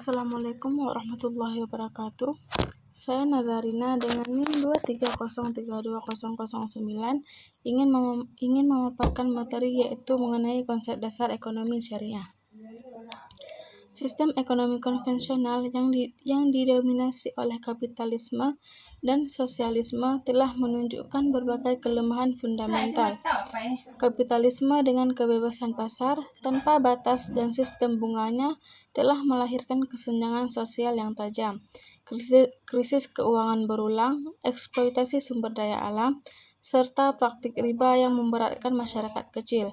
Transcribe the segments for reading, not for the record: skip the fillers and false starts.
Assalamualaikum warahmatullahi wabarakatuh. Saya Nazarina dengan NIM 230320009 ingin memaparkan materi yaitu mengenai konsep dasar ekonomi syariah. Sistem ekonomi konvensional yang didominasi oleh kapitalisme dan sosialisme telah menunjukkan berbagai kelemahan fundamental. Kapitalisme dengan kebebasan pasar tanpa batas dan sistem bunganya telah melahirkan kesenjangan sosial yang tajam, krisis keuangan berulang, eksploitasi sumber daya alam, serta praktik riba yang memberatkan masyarakat kecil.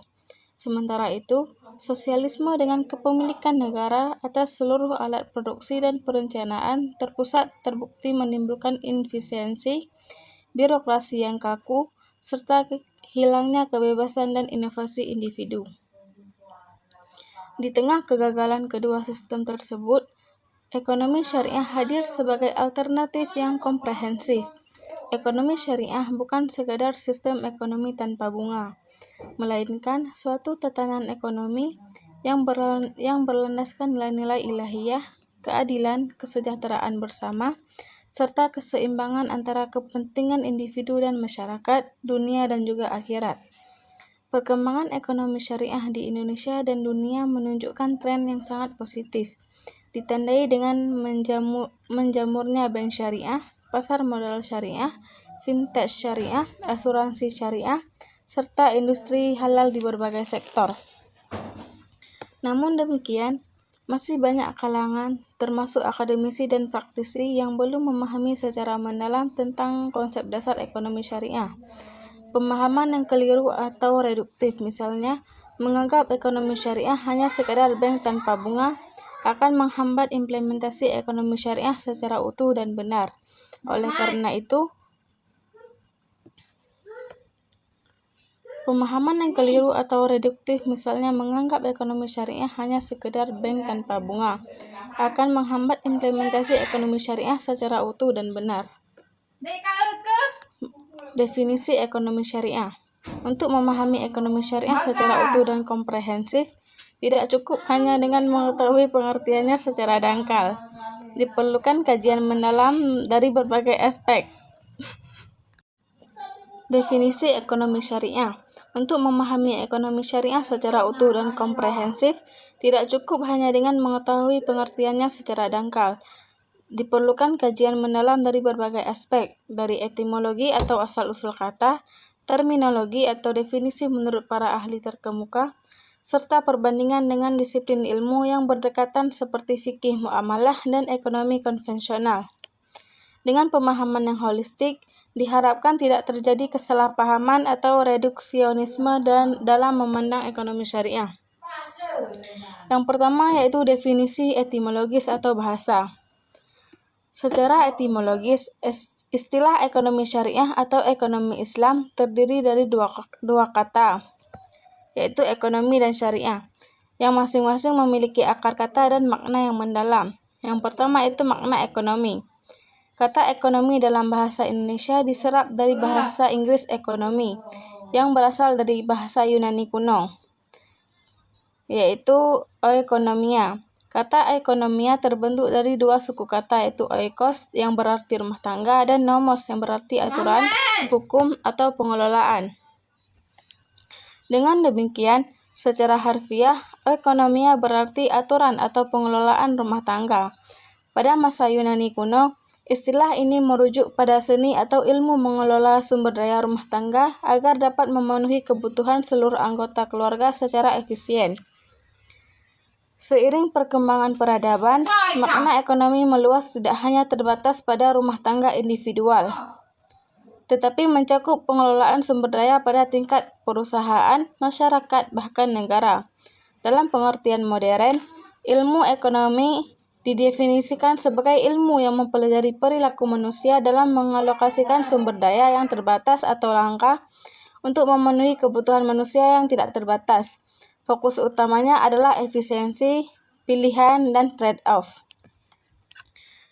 Sementara itu, sosialisme dengan kepemilikan negara atas seluruh alat produksi dan perencanaan terpusat terbukti menimbulkan inefisiensi, birokrasi yang kaku, serta hilangnya kebebasan dan inovasi individu. Di tengah kegagalan kedua sistem tersebut, ekonomi syariah hadir sebagai alternatif yang komprehensif. Ekonomi syariah bukan sekadar sistem ekonomi tanpa bunga, melainkan suatu tatanan ekonomi yang berlandaskan nilai-nilai ilahiyah, keadilan, kesejahteraan bersama, serta keseimbangan antara kepentingan individu dan masyarakat, dunia dan juga akhirat. Perkembangan ekonomi syariah di Indonesia dan dunia menunjukkan tren yang sangat positif, ditandai dengan menjamurnya bank syariah, pasar modal syariah, fintech syariah, asuransi syariah, serta industri halal di berbagai sektor. Namun demikian, masih banyak kalangan, termasuk akademisi dan praktisi yang belum memahami secara mendalam tentang konsep dasar ekonomi syariah. Pemahaman yang keliru atau reduktif, misalnya, menganggap ekonomi syariah hanya sekadar bank tanpa bunga, akan menghambat implementasi ekonomi syariah secara utuh dan benar. Oleh karena itu, pemahaman yang keliru atau reduktif, misalnya menganggap ekonomi syariah hanya sekedar bank tanpa bunga, akan menghambat implementasi ekonomi syariah secara utuh dan benar. Definisi ekonomi syariah. Untuk memahami ekonomi syariah secara utuh dan komprehensif, tidak cukup hanya dengan mengetahui pengertiannya secara dangkal. Diperlukan kajian mendalam dari berbagai aspek. Definisi ekonomi syariah. Untuk memahami ekonomi syariah secara utuh dan komprehensif, tidak cukup hanya dengan mengetahui pengertiannya secara dangkal. Diperlukan kajian mendalam dari berbagai aspek, dari etimologi atau asal-usul kata, terminologi atau definisi menurut para ahli terkemuka, serta perbandingan dengan disiplin ilmu yang berdekatan seperti fikih muamalah dan ekonomi konvensional. Dengan pemahaman yang holistik, diharapkan tidak terjadi kesalahpahaman atau reduksionisme dalam memandang ekonomi syariah. Yang pertama yaitu definisi etimologis atau bahasa. Secara etimologis, istilah ekonomi syariah atau ekonomi Islam terdiri dari dua kata, yaitu ekonomi dan syariah, yang masing-masing memiliki akar kata dan makna yang mendalam. Yang pertama itu makna ekonomi. Kata ekonomi dalam bahasa Indonesia diserap dari bahasa Inggris ekonomi, yang berasal dari bahasa Yunani kuno, yaitu oikonomia. Kata ekonomia terbentuk dari dua suku kata, yaitu oikos yang berarti rumah tangga dan nomos yang berarti aturan, hukum, atau pengelolaan. Dengan demikian, secara harfiah, oikonomia berarti aturan atau pengelolaan rumah tangga. Pada masa Yunani kuno, istilah ini merujuk pada seni atau ilmu mengelola sumber daya rumah tangga agar dapat memenuhi kebutuhan seluruh anggota keluarga secara efisien. Seiring perkembangan peradaban, makna ekonomi meluas tidak hanya terbatas pada rumah tangga individual, tetapi mencakup pengelolaan sumber daya pada tingkat perusahaan, masyarakat, bahkan negara. Dalam pengertian modern, ilmu ekonomi didefinisikan sebagai ilmu yang mempelajari perilaku manusia dalam mengalokasikan sumber daya yang terbatas atau langka untuk memenuhi kebutuhan manusia yang tidak terbatas. Fokus utamanya adalah efisiensi, pilihan, dan trade-off.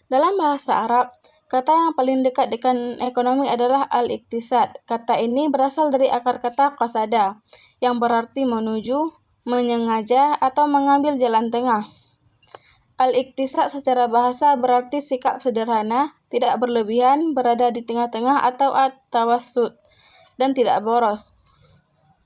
Dalam bahasa Arab, kata yang paling dekat dengan ekonomi adalah al-iqtisad. Kata ini berasal dari akar kata qasada, yang berarti menuju, menyengaja, atau mengambil jalan tengah. Al-iktisad secara bahasa berarti sikap sederhana, tidak berlebihan, berada di tengah-tengah atau at-tawassut, dan tidak boros.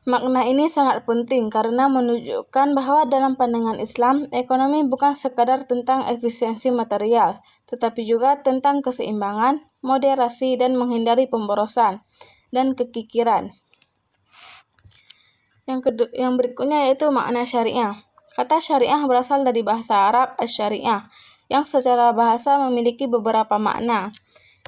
Makna ini sangat penting karena menunjukkan bahwa dalam pandangan Islam, ekonomi bukan sekadar tentang efisiensi material, tetapi juga tentang keseimbangan, moderasi, dan menghindari pemborosan dan kekikiran. Yang berikutnya yaitu makna syariah. Kata syariah berasal dari bahasa Arab asy-syariah, yang secara bahasa memiliki beberapa makna.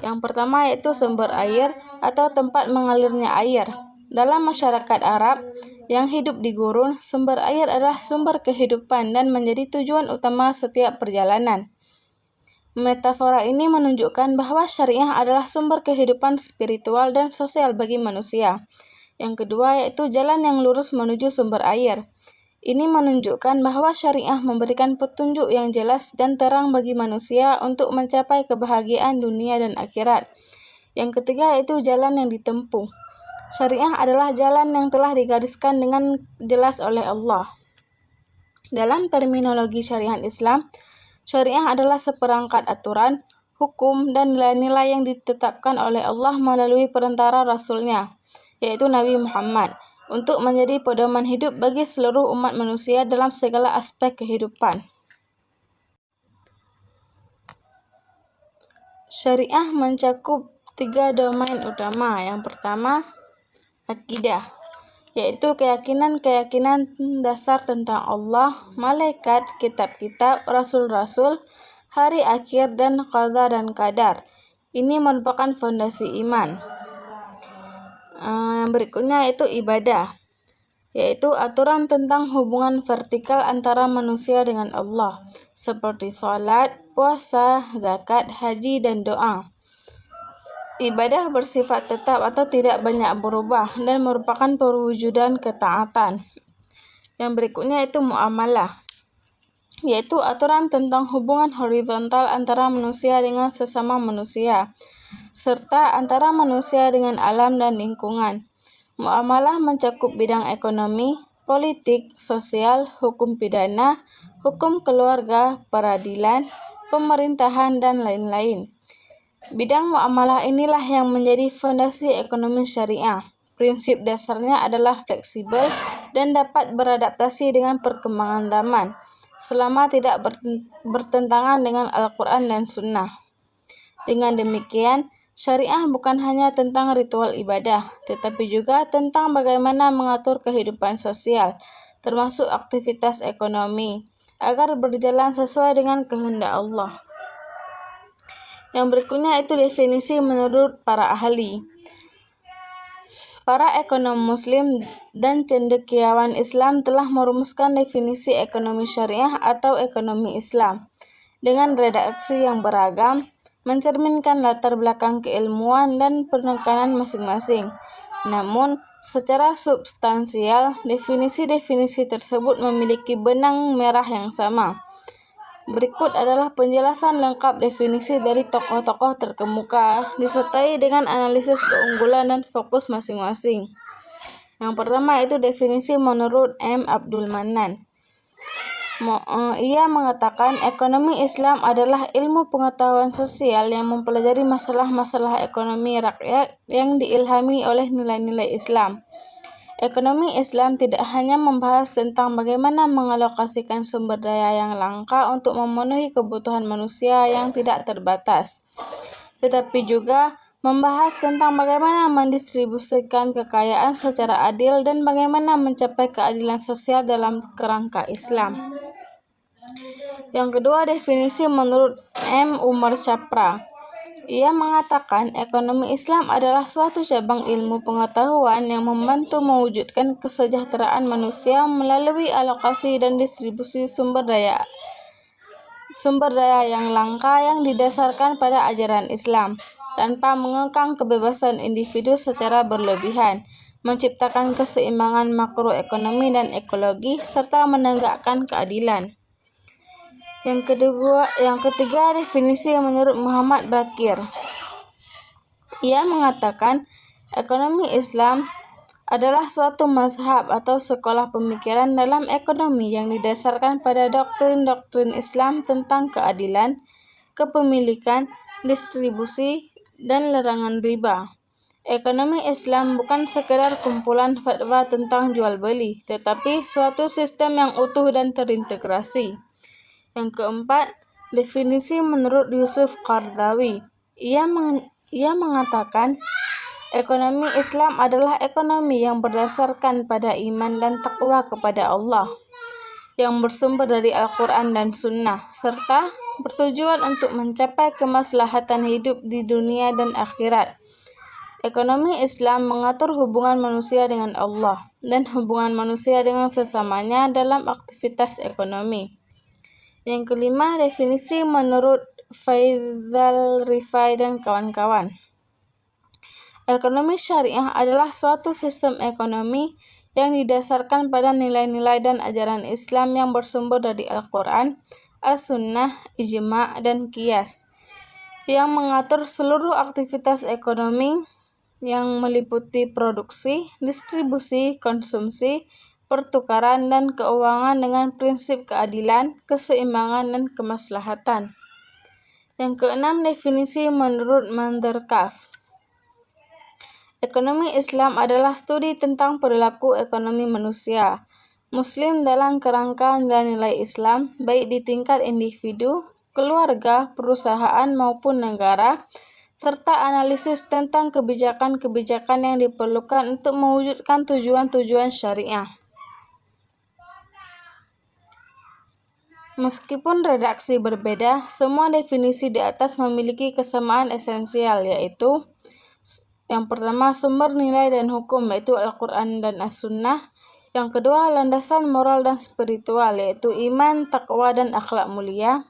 Yang pertama yaitu sumber air atau tempat mengalirnya air. Dalam masyarakat Arab yang hidup di gurun, sumber air adalah sumber kehidupan dan menjadi tujuan utama setiap perjalanan. Metafora ini menunjukkan bahwa syariah adalah sumber kehidupan spiritual dan sosial bagi manusia. Yang kedua yaitu jalan yang lurus menuju sumber air. Ini menunjukkan bahwa syariah memberikan petunjuk yang jelas dan terang bagi manusia untuk mencapai kebahagiaan dunia dan akhirat. Yang ketiga yaitu jalan yang ditempuh. Syariah adalah jalan yang telah digariskan dengan jelas oleh Allah. Dalam terminologi syariat Islam, syariah adalah seperangkat aturan, hukum, dan nilai-nilai yang ditetapkan oleh Allah melalui perantara Rasul-Nya, yaitu Nabi Muhammad, untuk menjadi pedoman hidup bagi seluruh umat manusia dalam segala aspek kehidupan. Syariah mencakup 3 domain utama. Yang pertama, akidah, yaitu keyakinan-keyakinan dasar tentang Allah, malaikat, kitab-kitab, rasul-rasul, hari akhir, dan qada dan qadar. Ini merupakan fondasi iman. Yang berikutnya yaitu ibadah, yaitu aturan tentang hubungan vertikal antara manusia dengan Allah, seperti salat, puasa, zakat, haji, dan doa. Ibadah bersifat tetap atau tidak banyak berubah dan merupakan perwujudan ketaatan. Yang berikutnya yaitu muamalah, yaitu aturan tentang hubungan horizontal antara manusia dengan sesama manusia, serta antara manusia dengan alam dan lingkungan. Muamalah mencakup bidang ekonomi, politik, sosial, hukum pidana, hukum keluarga, peradilan, pemerintahan, dan lain-lain. Bidang muamalah inilah yang menjadi fondasi ekonomi syariah. Prinsip dasarnya adalah fleksibel dan dapat beradaptasi dengan perkembangan zaman, selama tidak bertentangan dengan Al-Quran dan Sunnah. Dengan demikian, syariah bukan hanya tentang ritual ibadah, tetapi juga tentang bagaimana mengatur kehidupan sosial, termasuk aktivitas ekonomi, agar berjalan sesuai dengan kehendak Allah. Yang berikutnya itu definisi menurut para ahli. Para ekonom muslim dan cendekiawan Islam telah merumuskan definisi ekonomi syariah atau ekonomi Islam dengan redaksi yang beragam, mencerminkan latar belakang keilmuan dan penekanan masing-masing. Namun, secara substansial, definisi-definisi tersebut memiliki benang merah yang sama. Berikut adalah penjelasan lengkap definisi dari tokoh-tokoh terkemuka, disertai dengan analisis keunggulan dan fokus masing-masing. Yang pertama itu definisi menurut M. Abdul Manan. Ia mengatakan ekonomi Islam adalah ilmu pengetahuan sosial yang mempelajari masalah-masalah ekonomi rakyat yang diilhami oleh nilai-nilai Islam. Ekonomi Islam tidak hanya membahas tentang bagaimana mengalokasikan sumber daya yang langka untuk memenuhi kebutuhan manusia yang tidak terbatas, tetapi juga membahas tentang bagaimana mendistribusikan kekayaan secara adil dan bagaimana mencapai keadilan sosial dalam kerangka Islam. Yang kedua, definisi menurut M. Umar Chapra. Ia mengatakan ekonomi Islam adalah suatu cabang ilmu pengetahuan yang membantu mewujudkan kesejahteraan manusia melalui alokasi dan distribusi sumber daya yang langka yang didasarkan pada ajaran Islam, tanpa mengekang kebebasan individu secara berlebihan, menciptakan keseimbangan makroekonomi dan ekologi, serta menegakkan keadilan. Yang ketiga, definisi menurut Muhammad Bakir. Ia mengatakan ekonomi Islam adalah suatu mazhab atau sekolah pemikiran dalam ekonomi yang didasarkan pada doktrin-doktrin Islam tentang keadilan, kepemilikan, distribusi, dan larangan riba. Ekonomi Islam bukan sekedar kumpulan fatwa tentang jual beli, tetapi suatu sistem yang utuh dan terintegrasi. Yang keempat, definisi menurut Yusuf Qaradawi. Ia mengatakan, ekonomi Islam adalah ekonomi yang berdasarkan pada iman dan takwa kepada Allah, yang bersumber dari Al-Quran dan Sunnah, serta bertujuan untuk mencapai kemaslahatan hidup di dunia dan akhirat. Ekonomi Islam mengatur hubungan manusia dengan Allah dan hubungan manusia dengan sesamanya dalam aktivitas ekonomi. Yang kelima, definisi menurut Faisal Rifai dan kawan-kawan. Ekonomi syariah adalah suatu sistem ekonomi yang didasarkan pada nilai-nilai dan ajaran Islam yang bersumber dari Al-Quran, As-Sunnah, Ijma', dan Qiyas, yang mengatur seluruh aktivitas ekonomi yang meliputi produksi, distribusi, konsumsi, pertukaran, dan keuangan dengan prinsip keadilan, keseimbangan, dan kemaslahatan. Yang keenam, definisi menurut Mandarkaf. Ekonomi Islam adalah studi tentang perilaku ekonomi manusia Muslim dalam kerangka nilai-nilai Islam, baik di tingkat individu, keluarga, perusahaan, maupun negara, serta analisis tentang kebijakan-kebijakan yang diperlukan untuk mewujudkan tujuan-tujuan syariah. Meskipun redaksi berbeda, semua definisi di atas memiliki kesamaan esensial, yaitu yang pertama, sumber nilai dan hukum, yaitu Al-Quran dan As-Sunnah. Yang kedua, landasan moral dan spiritual, yaitu iman, takwa, dan akhlak mulia.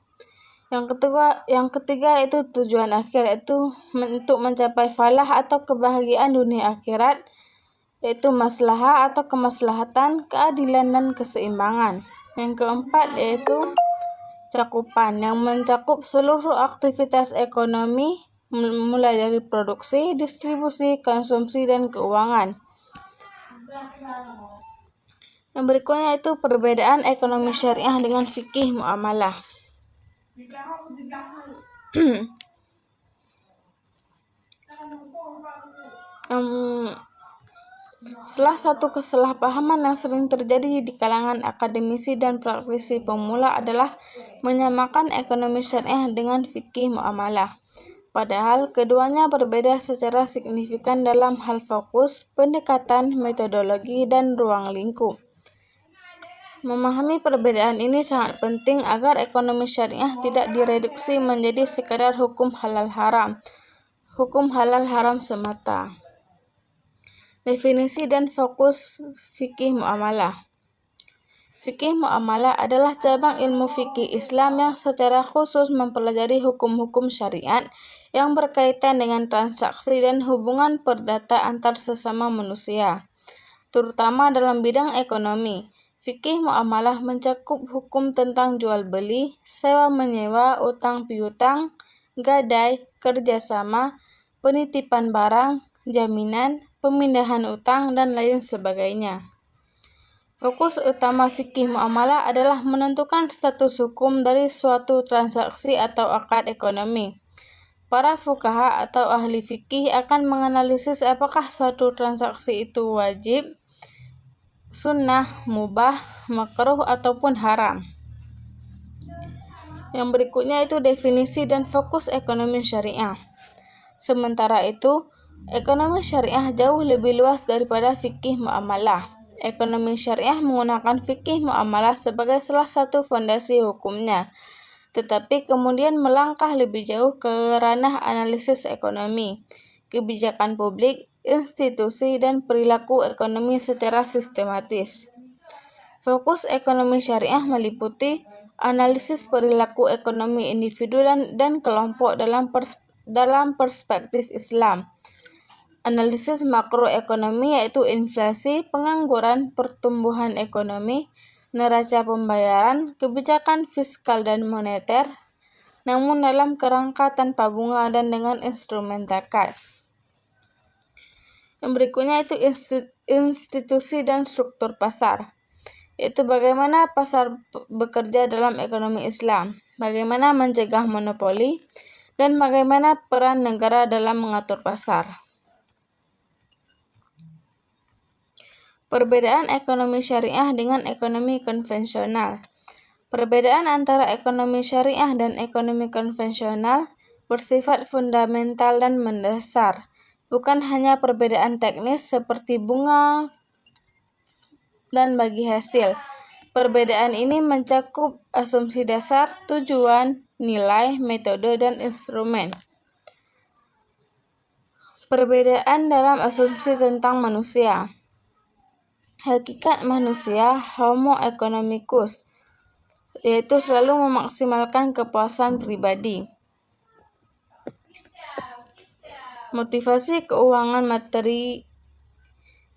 Yang ketiga itu tujuan akhir, yaitu untuk mencapai falah atau kebahagiaan dunia akhirat, yaitu maslahah atau kemaslahatan, keadilan, dan keseimbangan. Yang keempat yaitu cakupan, yang mencakup seluruh aktivitas ekonomi mulai dari produksi, distribusi, konsumsi, dan keuangan. Yang berikutnya itu perbedaan ekonomi syariah dengan fikih muamalah. Salah satu kesalahpahaman yang sering terjadi di kalangan akademisi dan praktisi pemula adalah menyamakan ekonomi syariah dengan fikih muamalah. Padahal keduanya berbeda secara signifikan dalam hal fokus, pendekatan, metodologi, dan ruang lingkup. Memahami perbedaan ini sangat penting agar ekonomi syariah tidak direduksi menjadi sekadar hukum halal haram semata. Definisi dan fokus fikih muamalah. Fikih muamalah adalah cabang ilmu fikih Islam yang secara khusus mempelajari hukum-hukum syariat yang berkaitan dengan transaksi dan hubungan perdata antar sesama manusia, terutama dalam bidang ekonomi. Fikih muamalah mencakup hukum tentang jual beli, sewa menyewa, utang piutang, gadai, kerjasama, penitipan barang, jaminan, pemindahan utang, dan lain sebagainya. Fokus utama fikih muamalah adalah menentukan status hukum dari suatu transaksi atau akad ekonomi. Para fuqaha atau ahli fikih akan menganalisis apakah suatu transaksi itu wajib, sunnah, mubah, makruh, ataupun haram. Yang berikutnya itu definisi dan fokus ekonomi syariah. Sementara itu, ekonomi syariah jauh lebih luas daripada fikih muamalah. Ekonomi syariah menggunakan fikih muamalah sebagai salah satu fondasi hukumnya, tetapi kemudian melangkah lebih jauh ke ranah analisis ekonomi, kebijakan publik, institusi, dan perilaku ekonomi secara sistematis. Fokus ekonomi syariah meliputi analisis perilaku ekonomi individu dan kelompok dalam perspektif Islam. Analisis makroekonomi yaitu inflasi, pengangguran, pertumbuhan ekonomi, neraca pembayaran, kebijakan fiskal dan moneter, namun dalam kerangka tanpa bunga dan dengan instrumen zakat. Yang berikutnya itu institusi dan struktur pasar, yaitu bagaimana pasar bekerja dalam ekonomi Islam, bagaimana mencegah monopoli, dan bagaimana peran negara dalam mengatur pasar. Perbedaan ekonomi syariah dengan ekonomi konvensional. Perbedaan antara ekonomi syariah dan ekonomi konvensional bersifat fundamental dan mendasar, bukan hanya perbedaan teknis seperti bunga dan bagi hasil. Perbedaan ini mencakup asumsi dasar, tujuan, nilai, metode, dan instrumen. Perbedaan dalam asumsi tentang manusia. Hakikat manusia, Homo economicus, yaitu selalu memaksimalkan kepuasan pribadi. Motivasi keuangan materi,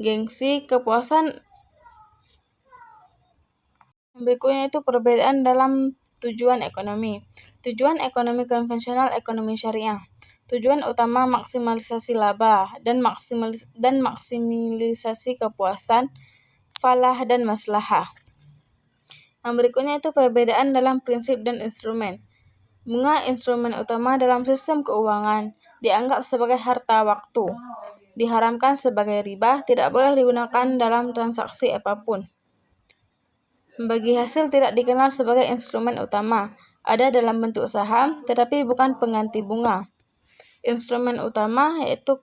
gengsi, kepuasan. Berikutnya itu perbedaan dalam tujuan ekonomi. Tujuan ekonomi konvensional, ekonomi syariah. Tujuan utama maksimalisasi laba dan maksimalisasi kepuasan, falah dan maslahah. Yang berikutnya itu perbedaan dalam prinsip dan instrumen. Bunga instrumen utama dalam sistem keuangan, dianggap sebagai harta waktu. Diharamkan sebagai riba, tidak boleh digunakan dalam transaksi apapun. Bagi hasil tidak dikenal sebagai instrumen utama, ada dalam bentuk saham, tetapi bukan pengganti bunga. Instrumen utama yaitu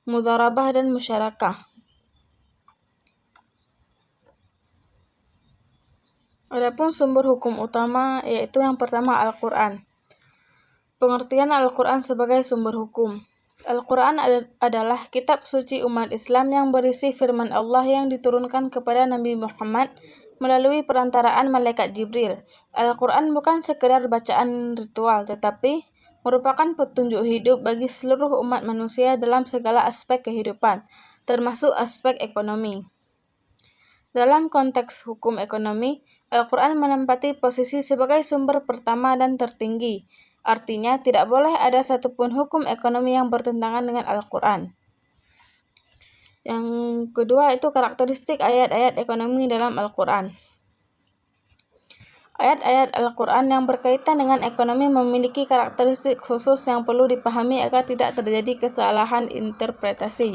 mudharabah dan musyarakah. Adapun sumber hukum utama yaitu yang pertama Al-Quran. Pengertian Al-Quran sebagai sumber hukum. Al-Quran adalah kitab suci umat Islam yang berisi firman Allah yang diturunkan kepada Nabi Muhammad melalui perantaraan malaikat Jibril. Al-Quran bukan sekedar bacaan ritual, tetapi merupakan petunjuk hidup bagi seluruh umat manusia dalam segala aspek kehidupan, termasuk aspek ekonomi. Dalam konteks hukum ekonomi, Al-Quran menempati posisi sebagai sumber pertama dan tertinggi. Artinya, tidak boleh ada satupun hukum ekonomi yang bertentangan dengan Al-Quran. Yang kedua itu karakteristik ayat-ayat ekonomi dalam Al-Quran. Ayat-ayat Al-Quran yang berkaitan dengan ekonomi memiliki karakteristik khusus yang perlu dipahami agar tidak terjadi kesalahan interpretasi.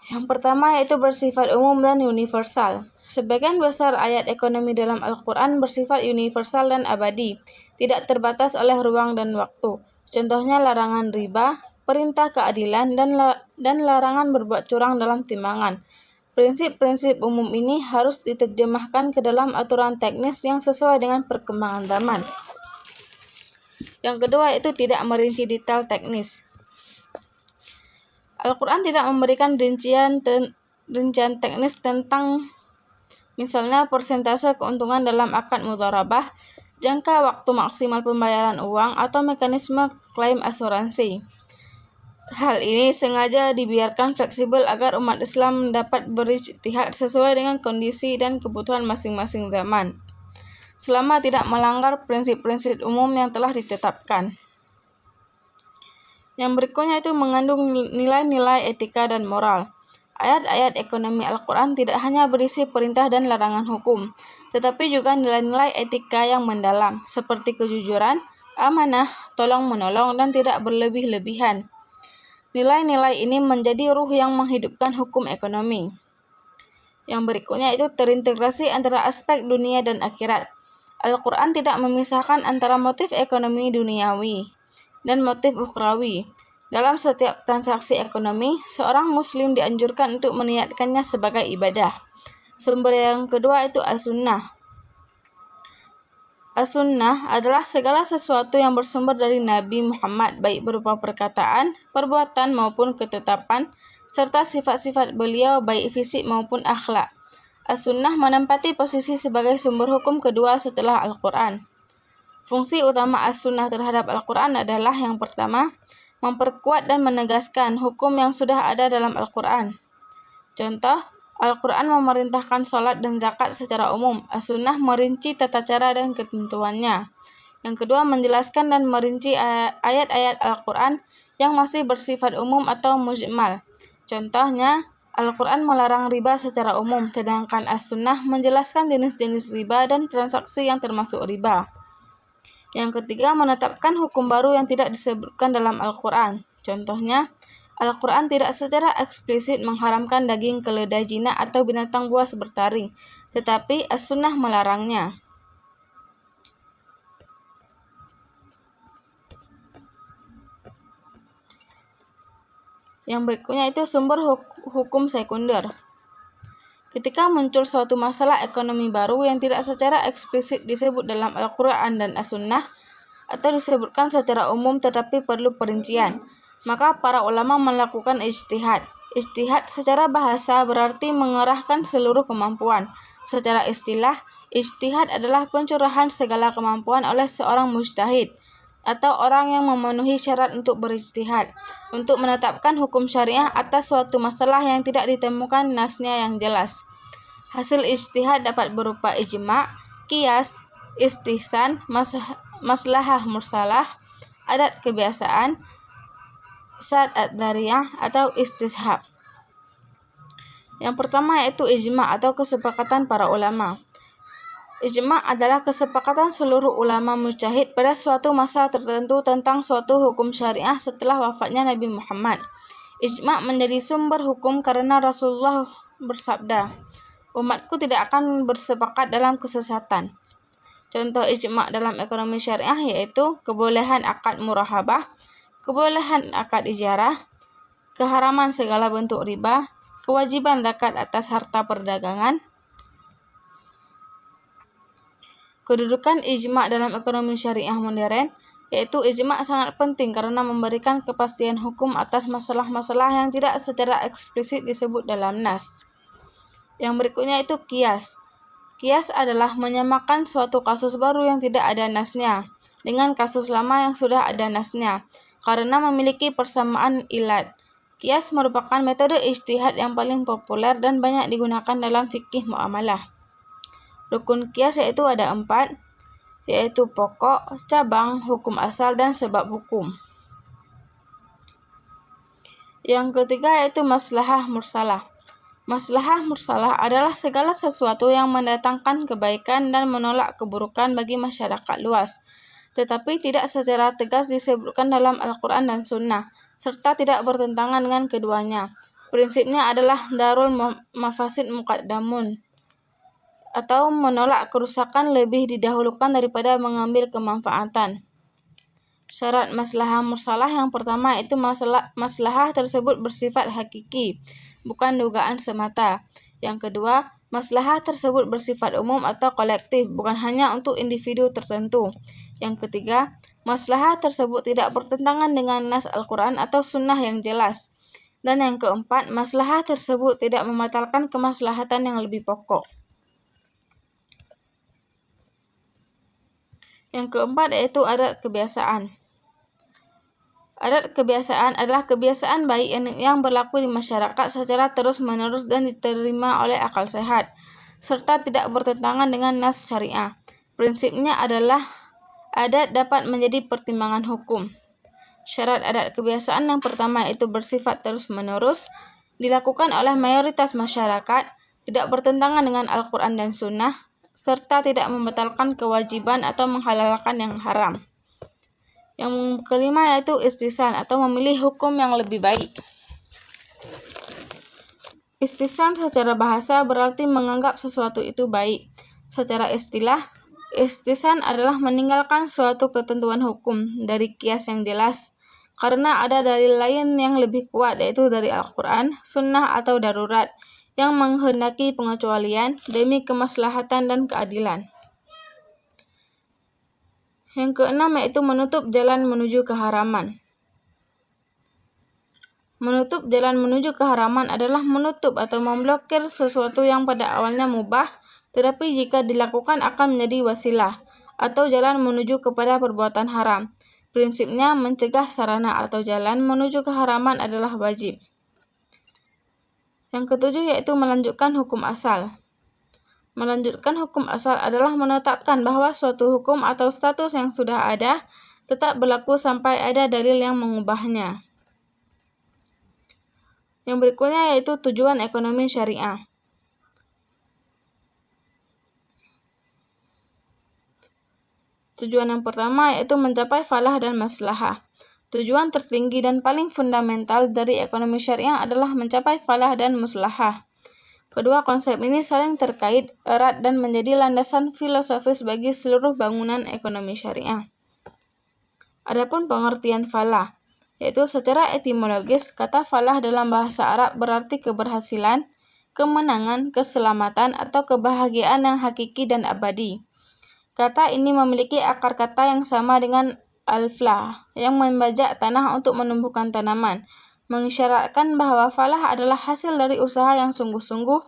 Yang pertama yaitu bersifat umum dan universal. Sebagian besar ayat ekonomi dalam Al-Quran bersifat universal dan abadi, tidak terbatas oleh ruang dan waktu. Contohnya larangan riba, perintah keadilan, dan larangan berbuat curang dalam timbangan. Prinsip-prinsip umum ini harus diterjemahkan ke dalam aturan teknis yang sesuai dengan perkembangan zaman. Yang kedua yaitu tidak merinci detail teknis. Al-Quran tidak memberikan rincian teknis tentang misalnya persentase keuntungan dalam akad mudharabah, jangka waktu maksimal pembayaran uang, atau mekanisme klaim asuransi. Hal ini sengaja dibiarkan fleksibel agar umat Islam dapat berijtihad sesuai dengan kondisi dan kebutuhan masing-masing zaman, selama tidak melanggar prinsip-prinsip umum yang telah ditetapkan. Yang berikutnya itu mengandung nilai-nilai etika dan moral. Ayat-ayat ekonomi Al-Quran tidak hanya berisi perintah dan larangan hukum, tetapi juga nilai-nilai etika yang mendalam, seperti kejujuran, amanah, tolong-menolong, dan tidak berlebih-lebihan. Nilai-nilai ini menjadi ruh yang menghidupkan hukum ekonomi. Yang berikutnya itu terintegrasi antara aspek dunia dan akhirat. Al-Quran tidak memisahkan antara motif ekonomi duniawi dan motif ukhrawi. Dalam setiap transaksi ekonomi, seorang muslim dianjurkan untuk meniatkannya sebagai ibadah. Sumber yang kedua itu as-sunnah. As-sunnah adalah segala sesuatu yang bersumber dari Nabi Muhammad, baik berupa perkataan, perbuatan maupun ketetapan, serta sifat-sifat beliau baik fisik maupun akhlak. As-sunnah menempati posisi sebagai sumber hukum kedua setelah Al-Quran. Fungsi utama as-sunnah terhadap Al-Quran adalah yang pertama, memperkuat dan menegaskan hukum yang sudah ada dalam Al-Quran. Contoh, Al-Quran memerintahkan sholat dan zakat secara umum. As-sunnah merinci tata cara dan ketentuannya. Yang kedua, menjelaskan dan merinci ayat-ayat Al-Quran yang masih bersifat umum atau mujmal. Contohnya, Al-Quran melarang riba secara umum, sedangkan As-Sunnah menjelaskan jenis-jenis riba dan transaksi yang termasuk riba. Yang ketiga, menetapkan hukum baru yang tidak disebutkan dalam Al-Quran. Contohnya, Al-Quran tidak secara eksplisit mengharamkan daging keledai jinak atau binatang buas bertaring, tetapi As-Sunnah melarangnya. Yang berikutnya itu sumber hukum sekunder. Ketika muncul suatu masalah ekonomi baru yang tidak secara eksplisit disebut dalam Al-Quran dan As-Sunnah, atau disebutkan secara umum tetapi perlu perincian, maka para ulama melakukan ijtihad. Ijtihad secara bahasa berarti mengerahkan seluruh kemampuan. Secara istilah, ijtihad adalah pencurahan segala kemampuan oleh seorang mujtahid atau orang yang memenuhi syarat untuk berijtihad, untuk menetapkan hukum syariah atas suatu masalah yang tidak ditemukan nasnya yang jelas. Hasil ijtihad dapat berupa ijma', qiyas, istihsan, maslahah mursalah, adat kebiasaan, sad ad-dariyah, atau istishab. Yang pertama yaitu ijma' atau kesepakatan para ulama. Ijma' adalah kesepakatan seluruh ulama mujtahid pada suatu masa tertentu tentang suatu hukum syariah setelah wafatnya Nabi Muhammad. Ijma' menjadi sumber hukum karena Rasulullah bersabda, "Umatku tidak akan bersepakat dalam kesesatan." Contoh ijma' dalam ekonomi syariah yaitu kebolehan akad murahabah, kebolehan akad ijarah, keharaman segala bentuk riba, kewajiban zakat atas harta perdagangan. Kedudukan ijma' dalam ekonomi syariah modern, yaitu ijma' sangat penting karena memberikan kepastian hukum atas masalah-masalah yang tidak secara eksplisit disebut dalam nas. Yang berikutnya itu qiyas. Qiyas adalah menyamakan suatu kasus baru yang tidak ada nasnya dengan kasus lama yang sudah ada nasnya, karena memiliki persamaan ilat. Qiyas merupakan metode ijtihad yang paling populer dan banyak digunakan dalam fikih muamalah. Rukun qiyas yaitu ada 4, yaitu pokok, cabang, hukum asal, dan sebab hukum. Yang ketiga yaitu maslahah mursalah. Maslahah mursalah adalah segala sesuatu yang mendatangkan kebaikan dan menolak keburukan bagi masyarakat luas, tetapi tidak secara tegas disebutkan dalam Al-Quran dan Sunnah, serta tidak bertentangan dengan keduanya. Prinsipnya adalah darul mafasid muqaddamun, atau menolak kerusakan lebih didahulukan daripada mengambil kemanfaatan. Syarat maslahah mursalah yang pertama itu maslahah tersebut bersifat hakiki, bukan dugaan semata. Yang kedua, maslahah tersebut bersifat umum atau kolektif, bukan hanya untuk individu tertentu. Yang ketiga, maslahah tersebut tidak bertentangan dengan nas Al-Quran atau sunnah yang jelas. Dan yang keempat, maslahah tersebut tidak membatalkan kemaslahatan yang lebih pokok. Yang keempat yaitu adat kebiasaan. Adat kebiasaan adalah kebiasaan baik yang berlaku di masyarakat secara terus-menerus dan diterima oleh akal sehat, serta tidak bertentangan dengan nas syariah. Prinsipnya adalah adat dapat menjadi pertimbangan hukum. Syarat adat kebiasaan yang pertama yaitu bersifat terus-menerus, dilakukan oleh mayoritas masyarakat, tidak bertentangan dengan Al-Quran dan Sunnah, serta tidak membatalkan kewajiban atau menghalalkan yang haram. Yang kelima yaitu istihsan atau memilih hukum yang lebih baik. Istihsan secara bahasa berarti menganggap sesuatu itu baik. Secara istilah, istihsan adalah meninggalkan suatu ketentuan hukum dari qiyas yang jelas, karena ada dalil lain yang lebih kuat yaitu dari Al-Quran, Sunnah atau darurat, yang menghendaki pengecualian demi kemaslahatan dan keadilan. Yang keenam yaitu menutup jalan menuju keharaman. Menutup jalan menuju keharaman adalah menutup atau memblokir sesuatu yang pada awalnya mubah, tetapi jika dilakukan akan menjadi wasilah atau jalan menuju kepada perbuatan haram. Prinsipnya mencegah sarana atau jalan menuju keharaman adalah wajib. Yang ketujuh yaitu melanjutkan hukum asal. Melanjutkan hukum asal adalah menetapkan bahwa suatu hukum atau status yang sudah ada tetap berlaku sampai ada dalil yang mengubahnya. Yang berikutnya yaitu tujuan ekonomi syariah. Tujuan yang pertama yaitu mencapai falah dan maslahah. Tujuan tertinggi dan paling fundamental dari ekonomi syariah adalah mencapai falah dan maslahah. Kedua konsep ini saling terkait erat dan menjadi landasan filosofis bagi seluruh bangunan ekonomi syariah. Adapun pengertian falah, yaitu secara etimologis, kata falah dalam bahasa Arab berarti keberhasilan, kemenangan, keselamatan, atau kebahagiaan yang hakiki dan abadi. Kata ini memiliki akar kata yang sama dengan al-flah, yang membajak tanah untuk menumbuhkan tanaman, mengisyaratkan bahwa falah adalah hasil dari usaha yang sungguh-sungguh,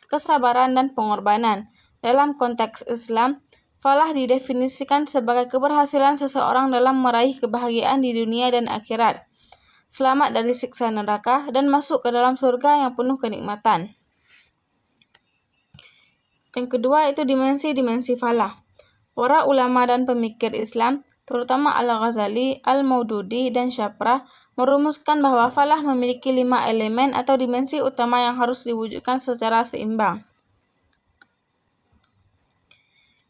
kesabaran, dan pengorbanan. Dalam konteks Islam, falah didefinisikan sebagai keberhasilan seseorang dalam meraih kebahagiaan di dunia dan akhirat, selamat dari siksa neraka, dan masuk ke dalam surga yang penuh kenikmatan. Yang kedua itu dimensi-dimensi falah. Para ulama dan pemikir Islam, terutama Al-Ghazali, Al-Maududi, dan Syafrah, merumuskan bahwa falah memiliki 5 elemen atau dimensi utama yang harus diwujudkan secara seimbang.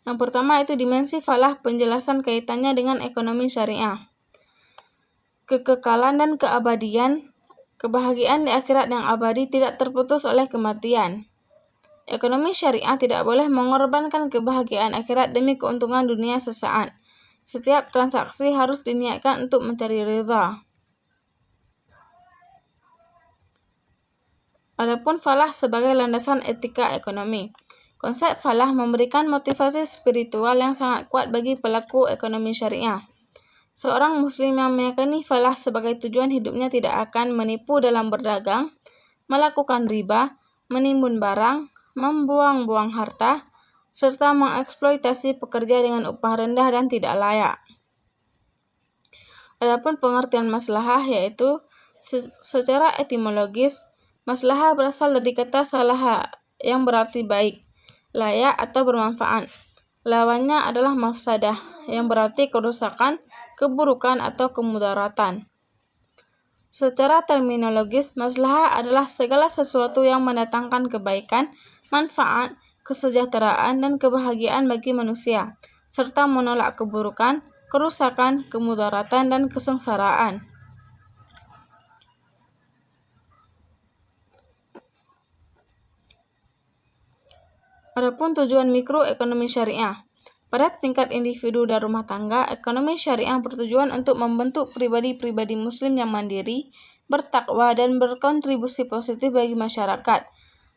Yang pertama itu dimensi falah, penjelasan kaitannya dengan ekonomi syariah. Kekekalan dan keabadian, kebahagiaan di akhirat yang abadi tidak terputus oleh kematian. Ekonomi syariah tidak boleh mengorbankan kebahagiaan akhirat demi keuntungan dunia sesaat. Setiap transaksi harus diniatkan untuk mencari ridha. Adapun falah sebagai landasan etika ekonomi. Konsep falah memberikan motivasi spiritual yang sangat kuat bagi pelaku ekonomi syariah. Seorang muslim yang meyakini falah sebagai tujuan hidupnya tidak akan menipu dalam berdagang, melakukan riba, menimbun barang, membuang-buang harta, serta mengeksploitasi pekerja dengan upah rendah dan tidak layak. Adapun pengertian maslahah yaitu secara etimologis, maslahah berasal dari kata salaha yang berarti baik, layak atau bermanfaat. Lawannya adalah mafsadah yang berarti kerusakan, keburukan atau kemudaratan. Secara terminologis, maslahah adalah segala sesuatu yang mendatangkan kebaikan, manfaat, kesejahteraan, dan kebahagiaan bagi manusia, serta menolak keburukan, kerusakan, kemudaratan, dan kesengsaraan. Adapun tujuan mikro ekonomi syariah. Pada tingkat individu dan rumah tangga, ekonomi syariah bertujuan untuk membentuk pribadi-pribadi muslim yang mandiri, bertakwa, dan berkontribusi positif bagi masyarakat.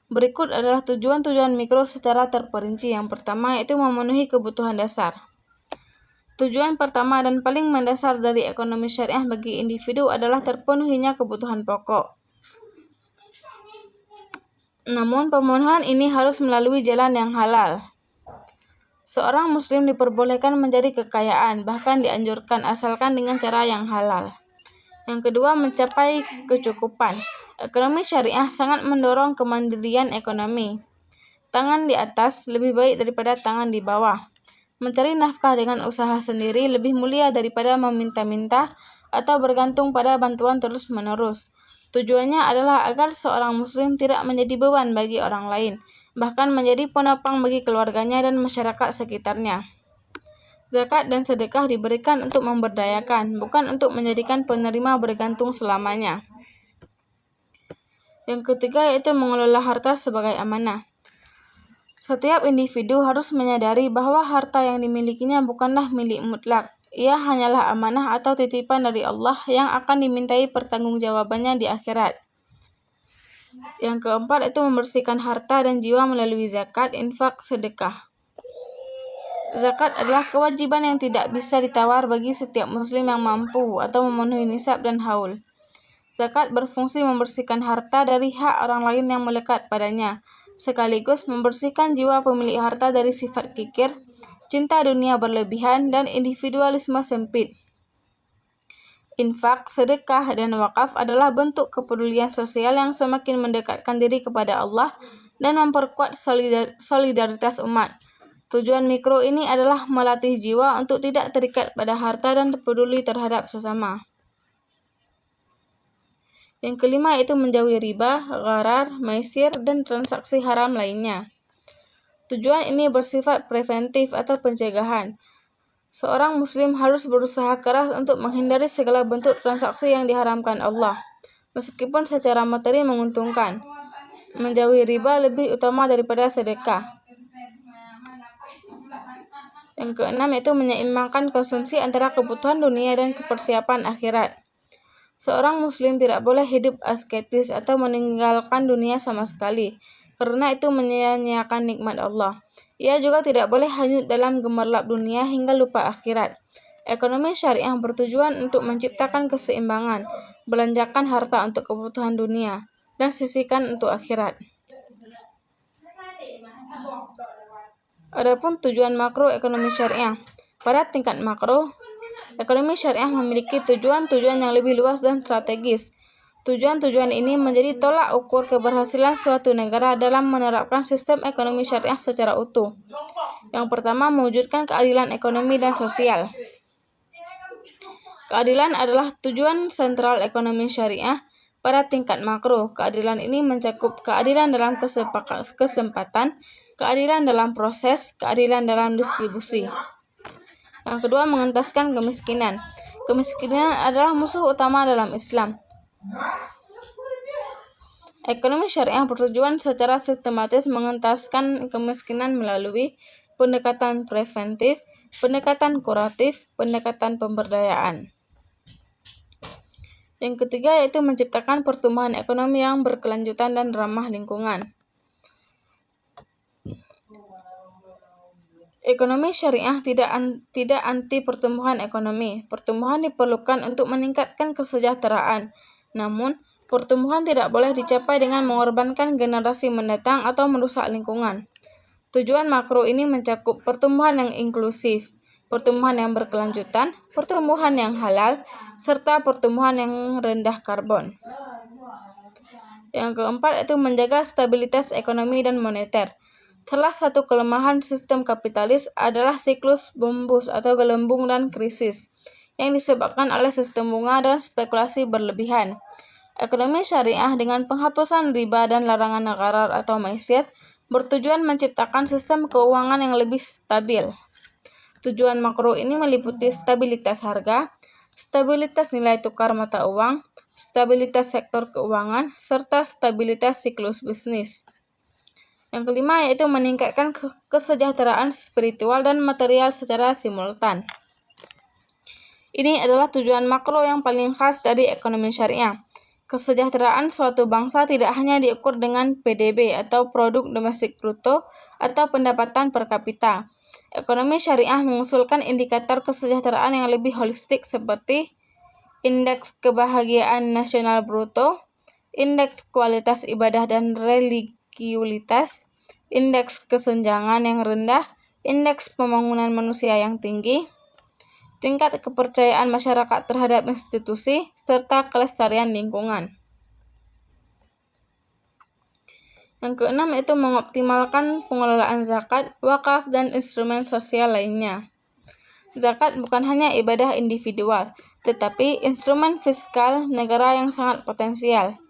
Berikut adalah tujuan-tujuan mikro secara terperinci. Yang pertama yaitu memenuhi kebutuhan dasar. Tujuan pertama dan paling mendasar dari ekonomi syariah bagi individu adalah terpenuhinya kebutuhan pokok. Namun pemenuhan ini harus melalui jalan yang halal. Seorang muslim diperbolehkan mencari kekayaan, bahkan dianjurkan asalkan dengan cara yang halal. Yang kedua, mencapai kecukupan. Ekonomi syariah sangat mendorong kemandirian ekonomi. Tangan di atas lebih baik daripada tangan di bawah. Mencari nafkah dengan usaha sendiri lebih mulia daripada meminta-minta atau bergantung pada bantuan terus-menerus. Tujuannya adalah agar seorang muslim tidak menjadi beban bagi orang lain, bahkan menjadi penopang bagi keluarganya dan masyarakat sekitarnya. Zakat dan sedekah diberikan untuk memberdayakan, bukan untuk menjadikan penerima bergantung selamanya. Yang ketiga yaitu mengelola harta sebagai amanah. Setiap individu harus menyadari bahwa harta yang dimilikinya bukanlah milik mutlak. Ia hanyalah amanah atau titipan dari Allah yang akan dimintai pertanggungjawabannya di akhirat. Yang keempat itu membersihkan harta dan jiwa melalui zakat, infak, sedekah. Zakat adalah kewajiban yang tidak bisa ditawar bagi setiap muslim yang mampu atau memenuhi nisab dan haul. Zakat berfungsi membersihkan harta dari hak orang lain yang melekat padanya, sekaligus membersihkan jiwa pemilik harta dari sifat kikir, cinta dunia berlebihan, dan individualisme sempit. Infak, sedekah, dan wakaf adalah bentuk kepedulian sosial yang semakin mendekatkan diri kepada Allah dan memperkuat solidaritas umat. Tujuan mikro ini adalah melatih jiwa untuk tidak terikat pada harta dan peduli terhadap sesama. Yang kelima yaitu menjauhi riba, gharar, maisir, dan transaksi haram lainnya. Tujuan ini bersifat preventif atau pencegahan. Seorang muslim harus berusaha keras untuk menghindari segala bentuk transaksi yang diharamkan Allah, meskipun secara materi menguntungkan. Menjauhi riba lebih utama daripada sedekah. Yang keenam yaitu menyeimbangkan konsumsi antara kebutuhan dunia dan kepersiapan akhirat. Seorang muslim tidak boleh hidup asketis atau meninggalkan dunia sama sekali, karena itu menyia-nyiakan nikmat Allah. Ia juga tidak boleh hanyut dalam gemerlap dunia hingga lupa akhirat. Ekonomi syariah bertujuan untuk menciptakan keseimbangan, belanjakan harta untuk kebutuhan dunia, dan sisihkan untuk akhirat. Adapun tujuan makro ekonomi syariah. Pada tingkat makro, ekonomi syariah memiliki tujuan-tujuan yang lebih luas dan strategis. Tujuan-tujuan ini menjadi tolak ukur keberhasilan suatu negara dalam menerapkan sistem ekonomi syariah secara utuh. Yang pertama, mewujudkan keadilan ekonomi dan sosial. Keadilan adalah tujuan sentral ekonomi syariah. Pada tingkat makro, keadilan ini mencakup keadilan dalam kesempatan, keadilan dalam proses, keadilan dalam distribusi. Yang kedua, mengentaskan kemiskinan. Kemiskinan adalah musuh utama dalam Islam. Ekonomi syariah bertujuan secara sistematis mengentaskan kemiskinan melalui pendekatan preventif, pendekatan kuratif, pendekatan pemberdayaan. Yang ketiga yaitu menciptakan pertumbuhan ekonomi yang berkelanjutan dan ramah lingkungan. Ekonomi syariah tidak anti pertumbuhan ekonomi. Pertumbuhan diperlukan untuk meningkatkan kesejahteraan. Namun, pertumbuhan tidak boleh dicapai dengan mengorbankan generasi mendatang atau merusak lingkungan. Tujuan makro ini mencakup pertumbuhan yang inklusif, pertumbuhan yang berkelanjutan, pertumbuhan yang halal, serta pertumbuhan yang rendah karbon. Yang keempat yaitu menjaga stabilitas ekonomi dan moneter. Salah satu kelemahan sistem kapitalis adalah siklus bombus atau gelembung dan krisis, yang disebabkan oleh sistem bunga dan spekulasi berlebihan. Ekonomi syariah dengan penghapusan riba dan larangan gharar atau maisir bertujuan menciptakan sistem keuangan yang lebih stabil. Tujuan makro ini meliputi stabilitas harga, stabilitas nilai tukar mata uang, stabilitas sektor keuangan, serta stabilitas siklus bisnis. Yang kelima yaitu meningkatkan kesejahteraan spiritual dan material secara simultan. Ini adalah tujuan makro yang paling khas dari ekonomi syariah. Kesejahteraan suatu bangsa tidak hanya diukur dengan PDB atau produk domestik bruto atau pendapatan per kapita. Ekonomi syariah mengusulkan indikator kesejahteraan yang lebih holistik seperti indeks kebahagiaan nasional bruto, indeks kualitas ibadah dan religiulitas, indeks kesenjangan yang rendah, indeks pembangunan manusia yang tinggi, tingkat kepercayaan masyarakat terhadap institusi, serta kelestarian lingkungan. Yang keenam yaitu mengoptimalkan pengelolaan zakat, wakaf, dan instrumen sosial lainnya. Zakat bukan hanya ibadah individual, tetapi instrumen fiskal negara yang sangat potensial.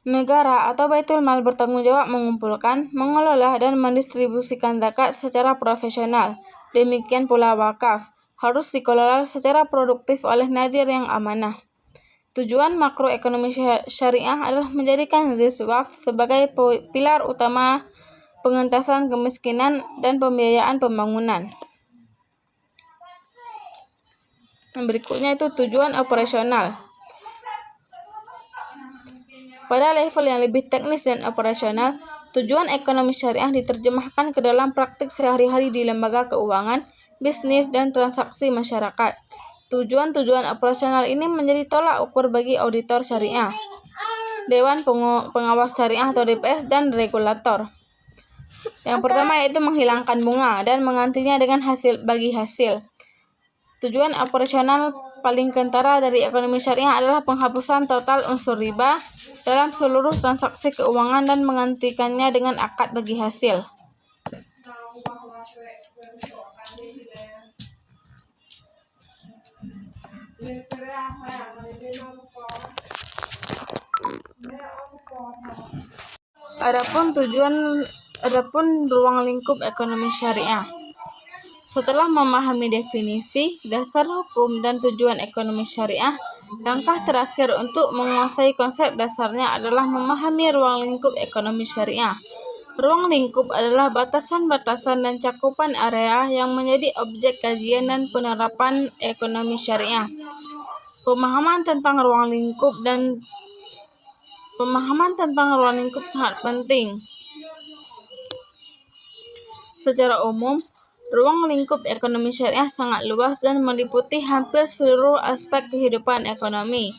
Negara atau Baitul Mal bertanggung jawab mengumpulkan, mengelola, dan mendistribusikan zakat secara profesional. Demikian pula wakaf harus dikelola secara produktif oleh nadir yang amanah. Tujuan makroekonomi syariah adalah menjadikan ZIS-WAF sebagai pilar utama pengentasan kemiskinan dan pembiayaan pembangunan. Berikutnya itu tujuan operasional. Pada level yang lebih teknis dan operasional, tujuan ekonomi syariah diterjemahkan ke dalam praktik sehari-hari di lembaga keuangan, bisnis, dan transaksi masyarakat. Tujuan-tujuan operasional ini menjadi tolak ukur bagi auditor syariah, Dewan Pengawas Syariah atau DPS, dan regulator. Yang pertama yaitu menghilangkan bunga dan menggantinya dengan hasil bagi hasil. Tujuan operasional paling kentara dari ekonomi syariah adalah penghapusan total unsur riba dalam seluruh transaksi keuangan dan menggantikannya dengan akad bagi hasil. Adapun ruang lingkup ekonomi syariah. Setelah memahami definisi, dasar hukum, dan tujuan ekonomi syariah, langkah terakhir untuk menguasai konsep dasarnya adalah memahami ruang lingkup ekonomi syariah. Ruang lingkup adalah batasan-batasan dan cakupan area yang menjadi objek kajian dan penerapan ekonomi syariah. Pemahaman tentang ruang lingkup sangat penting. Secara umum, ruang lingkup ekonomi syariah sangat luas dan meliputi hampir seluruh aspek kehidupan ekonomi,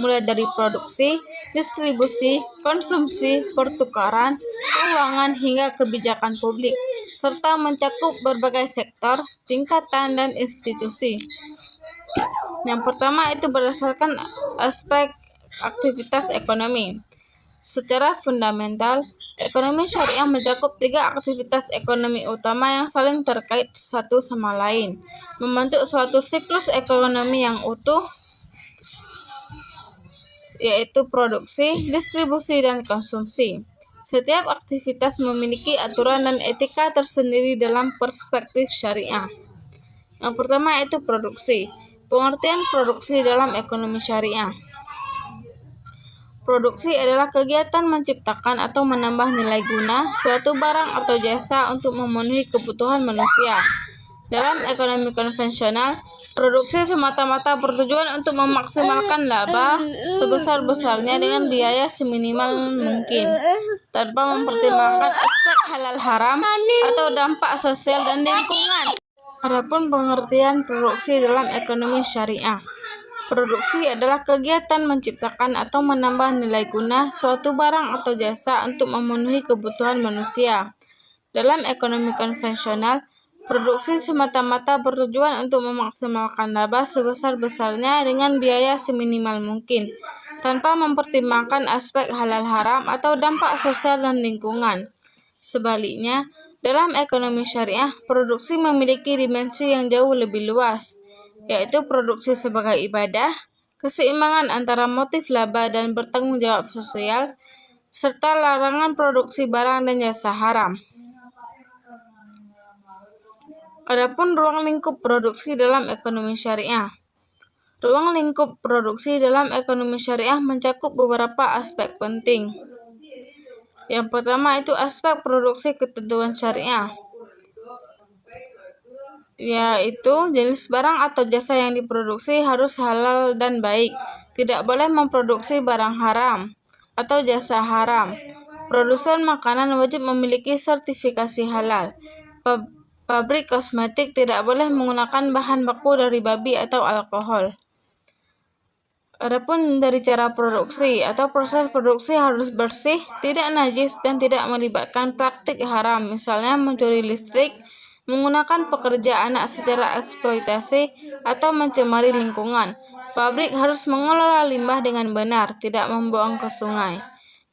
mulai dari produksi, distribusi, konsumsi, pertukaran, keuangan, hingga kebijakan publik, serta mencakup berbagai sektor, tingkatan, dan institusi. Yang pertama itu berdasarkan aspek aktivitas ekonomi. Secara fundamental, ekonomi syariah mencakup 3 aktivitas ekonomi utama yang saling terkait satu sama lain, membentuk suatu siklus ekonomi yang utuh, yaitu produksi, distribusi, dan konsumsi. Setiap aktivitas memiliki aturan dan etika tersendiri dalam perspektif syariah. Yang pertama yaitu produksi. Pengertian produksi dalam ekonomi syariah. Produksi adalah kegiatan menciptakan atau menambah nilai guna suatu barang atau jasa untuk memenuhi kebutuhan manusia. Dalam ekonomi konvensional, produksi semata-mata bertujuan untuk memaksimalkan laba sebesar-besarnya dengan biaya seminimal mungkin, tanpa mempertimbangkan aspek halal haram atau dampak sosial dan lingkungan. Adapun pengertian produksi dalam ekonomi syariah. Produksi adalah kegiatan menciptakan atau menambah nilai guna suatu barang atau jasa untuk memenuhi kebutuhan manusia. Dalam ekonomi konvensional, produksi semata-mata bertujuan untuk memaksimalkan laba sebesar-besarnya dengan biaya seminimal mungkin, tanpa mempertimbangkan aspek halal haram atau dampak sosial dan lingkungan. Sebaliknya, dalam ekonomi syariah, produksi memiliki dimensi yang jauh lebih luas, yaitu produksi sebagai ibadah, keseimbangan antara motif laba dan bertanggung jawab sosial, serta larangan produksi barang dan jasa haram. Adapun ruang lingkup produksi dalam ekonomi syariah. Ruang lingkup produksi dalam ekonomi syariah mencakup beberapa aspek penting. Yang pertama itu aspek produksi ketentuan syariah, yaitu jenis barang atau jasa yang diproduksi harus halal dan baik, tidak boleh memproduksi barang haram atau jasa haram. Produsen makanan wajib memiliki sertifikasi halal. Pabrik kosmetik tidak boleh menggunakan bahan baku dari babi atau alkohol. Adapun dari cara produksi atau proses produksi harus bersih, tidak najis, dan tidak melibatkan praktik haram, misalnya mencuri listrik, menggunakan pekerja anak secara eksploitasi, atau mencemari lingkungan. Pabrik harus mengelola limbah dengan benar, tidak membuang ke sungai.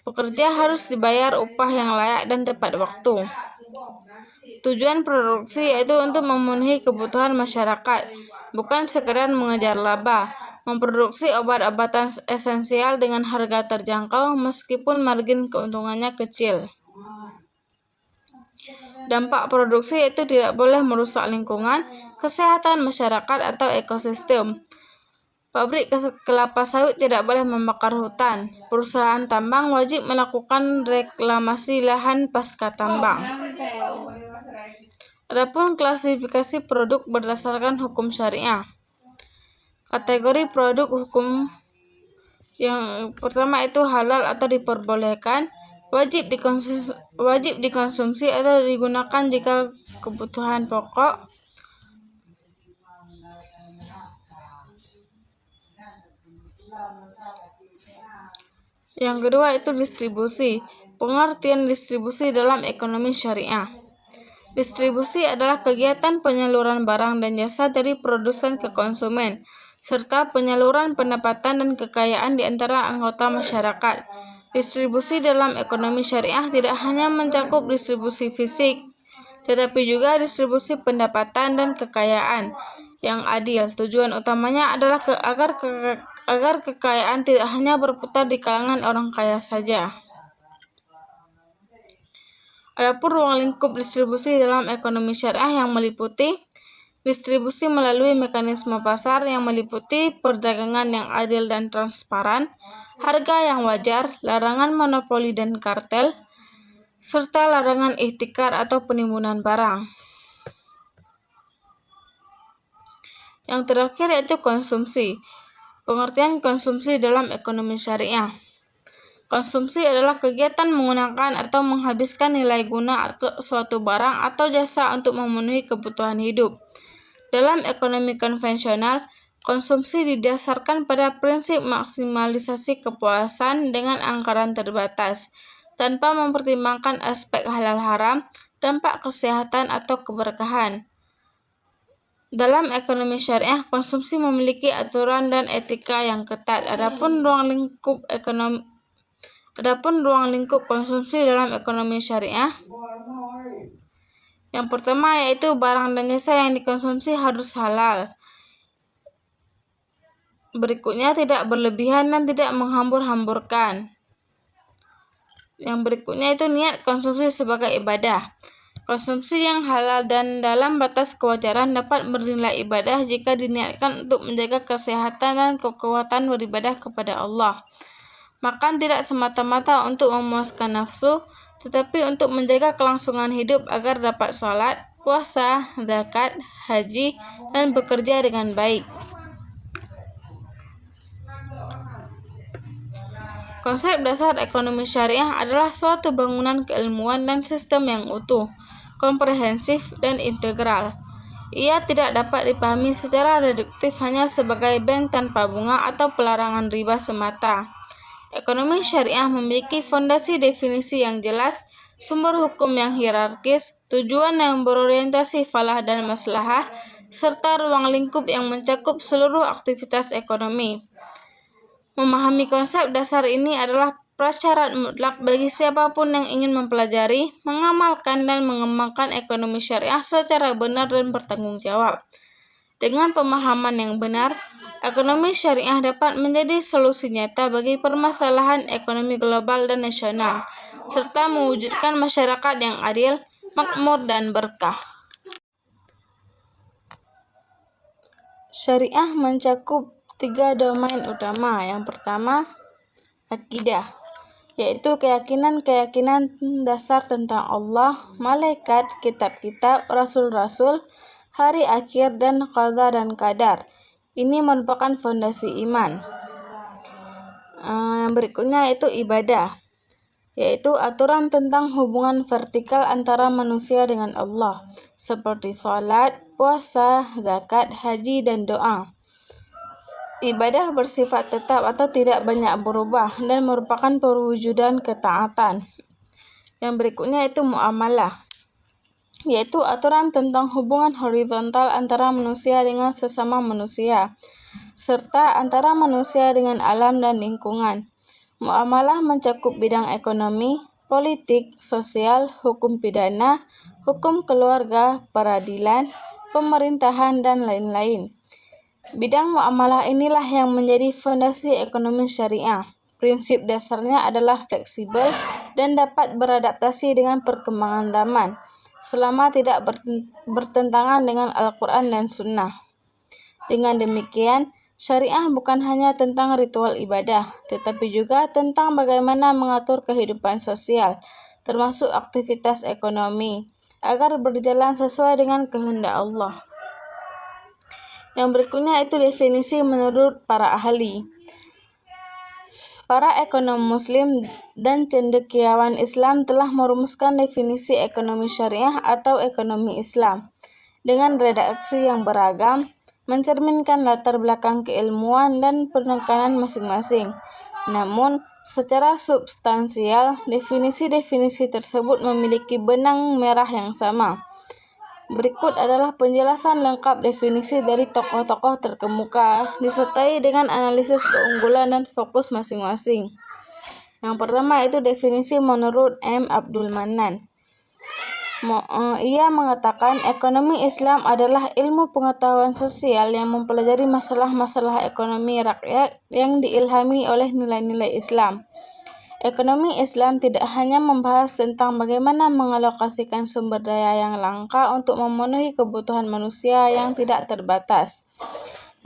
Pekerja harus dibayar upah yang layak dan tepat waktu. Tujuan produksi yaitu untuk memenuhi kebutuhan masyarakat, bukan sekedar mengejar laba. Memproduksi obat-obatan esensial dengan harga terjangkau meskipun margin keuntungannya kecil. Dampak produksi yaitu tidak boleh merusak lingkungan, kesehatan masyarakat atau ekosistem. Pabrik kelapa sawit tidak boleh membakar hutan. Perusahaan tambang wajib melakukan reklamasi lahan pasca tambang. Adapun klasifikasi produk berdasarkan hukum syariah. Kategori produk hukum yang pertama itu halal atau diperbolehkan, wajib dikonsumsi atau digunakan jika kebutuhan pokok. Yang kedua itu distribusi. Pengertian distribusi dalam ekonomi syariah. Distribusi adalah kegiatan penyaluran barang dan jasa dari produsen ke konsumen, serta penyaluran pendapatan dan kekayaan di antara anggota masyarakat. Distribusi dalam ekonomi syariah tidak hanya mencakup distribusi fisik, tetapi juga distribusi pendapatan dan kekayaan yang adil. Tujuan utamanya adalah agar agar kekayaan tidak hanya berputar di kalangan orang kaya saja. Adapun ruang lingkup distribusi dalam ekonomi syariah yang meliputi distribusi melalui mekanisme pasar yang meliputi perdagangan yang adil dan transparan, harga yang wajar, larangan monopoli dan kartel, serta larangan ihtikar atau penimbunan barang. Yang terakhir yaitu konsumsi. Pengertian konsumsi dalam ekonomi syariah. Konsumsi adalah kegiatan menggunakan atau menghabiskan nilai guna atau suatu barang atau jasa untuk memenuhi kebutuhan hidup. Dalam ekonomi konvensional, konsumsi didasarkan pada prinsip maksimalisasi kepuasan dengan anggaran terbatas, tanpa mempertimbangkan aspek halal haram, dampak kesehatan atau keberkahan. Dalam ekonomi syariah, konsumsi memiliki aturan dan etika yang ketat. Adapun ruang lingkup konsumsi dalam ekonomi syariah, yang pertama yaitu barang dan jasa yang dikonsumsi harus halal. Berikutnya tidak berlebihan dan tidak menghambur-hamburkan. Yang berikutnya itu niat konsumsi sebagai ibadah. Konsumsi yang halal dan dalam batas kewajaran dapat bernilai ibadah jika diniatkan untuk menjaga kesehatan dan kekuatan beribadah kepada Allah. Makan tidak semata-mata untuk memuaskan nafsu, tetapi untuk menjaga kelangsungan hidup agar dapat salat, puasa, zakat, haji, dan bekerja dengan baik. Konsep dasar ekonomi syariah adalah suatu bangunan keilmuan dan sistem yang utuh, komprehensif, dan integral. Ia tidak dapat dipahami secara reduktif hanya sebagai bank tanpa bunga atau pelarangan riba semata. Ekonomi syariah memiliki fondasi definisi yang jelas, sumber hukum yang hierarkis, tujuan yang berorientasi falah dan maslahah, serta ruang lingkup yang mencakup seluruh aktivitas ekonomi. Memahami konsep dasar ini adalah prasyarat mutlak bagi siapapun yang ingin mempelajari, mengamalkan, dan mengembangkan ekonomi syariah secara benar dan bertanggung jawab. Dengan pemahaman yang benar, ekonomi syariah dapat menjadi solusi nyata bagi permasalahan ekonomi global dan nasional, serta mewujudkan masyarakat yang adil, makmur, dan berkah. Syariah mencakup 3 domain utama. Yang pertama, akidah, yaitu keyakinan dasar tentang Allah, malaikat, kitab-kitab, rasul-rasul, hari akhir, dan qada dan qadar. Ini merupakan fondasi iman. Yang berikutnya yaitu ibadah, yaitu aturan tentang hubungan vertikal antara manusia dengan Allah, seperti salat, puasa, zakat, haji, dan doa. Ibadah bersifat tetap atau tidak banyak berubah dan merupakan perwujudan ketaatan. Yang berikutnya itu muamalah, yaitu aturan tentang hubungan horizontal antara manusia dengan sesama manusia, serta antara manusia dengan alam dan lingkungan. Muamalah mencakup bidang ekonomi, politik, sosial, hukum pidana, hukum keluarga, peradilan, pemerintahan, dan lain-lain. Bidang muamalah inilah yang menjadi fondasi ekonomi syariah. Prinsip dasarnya adalah fleksibel dan dapat beradaptasi dengan perkembangan zaman, selama tidak bertentangan dengan Al-Quran dan Sunnah. Dengan demikian, syariah bukan hanya tentang ritual ibadah, tetapi juga tentang bagaimana mengatur kehidupan sosial, termasuk aktivitas ekonomi, agar berjalan sesuai dengan kehendak Allah. Yang berikutnya itu definisi menurut para ahli. Para ekonom muslim dan cendekiawan Islam telah merumuskan definisi ekonomi syariah atau ekonomi Islam dengan redaksi yang beragam, mencerminkan latar belakang keilmuan dan penekanan masing-masing. Namun, secara substansial, definisi-definisi tersebut memiliki benang merah yang sama. Berikut adalah penjelasan lengkap definisi dari tokoh-tokoh terkemuka, disertai dengan analisis keunggulan dan fokus masing-masing. Yang pertama itu definisi menurut M. Abdul Manan. Ia mengatakan ekonomi Islam adalah ilmu pengetahuan sosial yang mempelajari masalah-masalah ekonomi rakyat yang diilhami oleh nilai-nilai Islam. Ekonomi Islam tidak hanya membahas tentang bagaimana mengalokasikan sumber daya yang langka untuk memenuhi kebutuhan manusia yang tidak terbatas,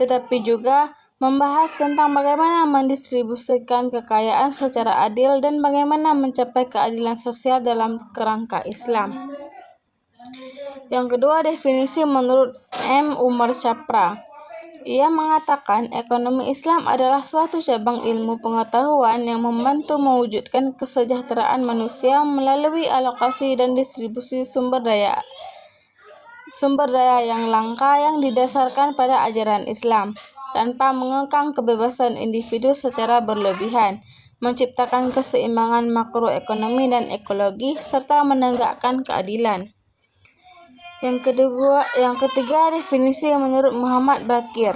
tetapi juga membahas tentang bagaimana mendistribusikan kekayaan secara adil dan bagaimana mencapai keadilan sosial dalam kerangka Islam. Yang kedua, definisi menurut M. Umar Chapra. Ia mengatakan ekonomi Islam adalah suatu cabang ilmu pengetahuan yang membantu mewujudkan kesejahteraan manusia melalui alokasi dan distribusi sumber daya yang langka yang didasarkan pada ajaran Islam, tanpa mengekang kebebasan individu secara berlebihan, menciptakan keseimbangan makroekonomi dan ekologi, serta menegakkan keadilan. Yang ketiga, definisi menurut Muhammad Bakir.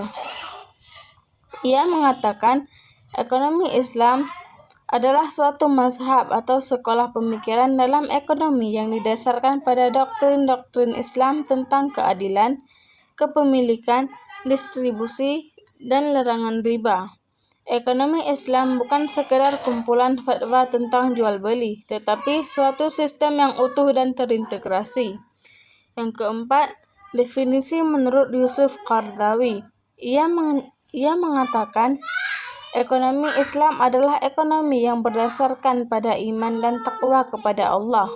Ia mengatakan ekonomi Islam adalah suatu mazhab atau sekolah pemikiran dalam ekonomi yang didasarkan pada doktrin-doktrin Islam tentang keadilan, kepemilikan, distribusi, dan larangan riba. Ekonomi Islam bukan sekedar kumpulan fatwa tentang jual beli, tetapi suatu sistem yang utuh dan terintegrasi. Yang keempat, definisi menurut Yusuf Qaradawi. Ia mengatakan ekonomi Islam adalah ekonomi yang berdasarkan pada iman dan takwa kepada Allah,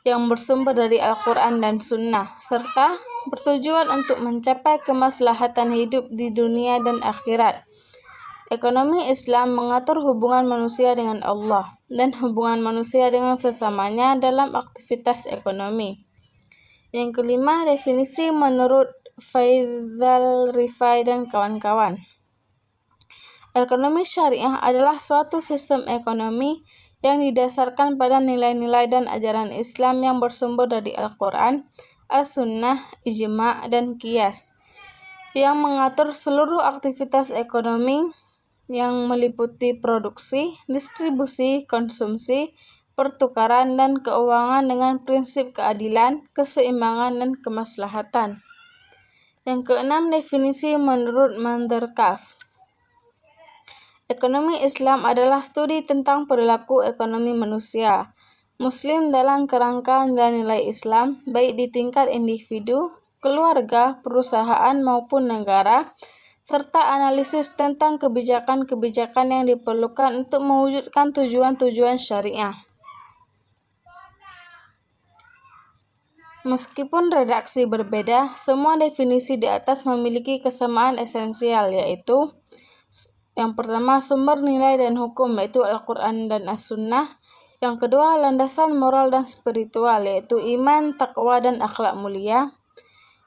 yang bersumber dari Al-Quran dan Sunnah, serta bertujuan untuk mencapai kemaslahatan hidup di dunia dan akhirat. Ekonomi Islam mengatur hubungan manusia dengan Allah dan hubungan manusia dengan sesamanya dalam aktivitas ekonomi. Yang kelima, definisi menurut Faisal Rifai dan kawan-kawan. Ekonomi syariah adalah suatu sistem ekonomi yang didasarkan pada nilai-nilai dan ajaran Islam yang bersumber dari Al-Quran, As-Sunnah, Ijma', dan Qiyas, yang mengatur seluruh aktivitas ekonomi yang meliputi produksi, distribusi, konsumsi, pertukaran, dan keuangan dengan prinsip keadilan, keseimbangan, dan kemaslahatan. Yang keenam, definisi menurut Mandarkaf. Ekonomi Islam adalah studi tentang perilaku ekonomi manusia Muslim dalam kerangka nilai-nilai Islam, baik di tingkat individu, keluarga, perusahaan, maupun negara, serta analisis tentang kebijakan-kebijakan yang diperlukan untuk mewujudkan tujuan-tujuan syariah. Meskipun redaksi berbeda, semua definisi di atas memiliki kesamaan esensial, yaitu yang pertama, sumber nilai dan hukum, yaitu Al-Quran dan As-Sunnah. Yang kedua, landasan moral dan spiritual, yaitu iman, takwa, dan akhlak mulia.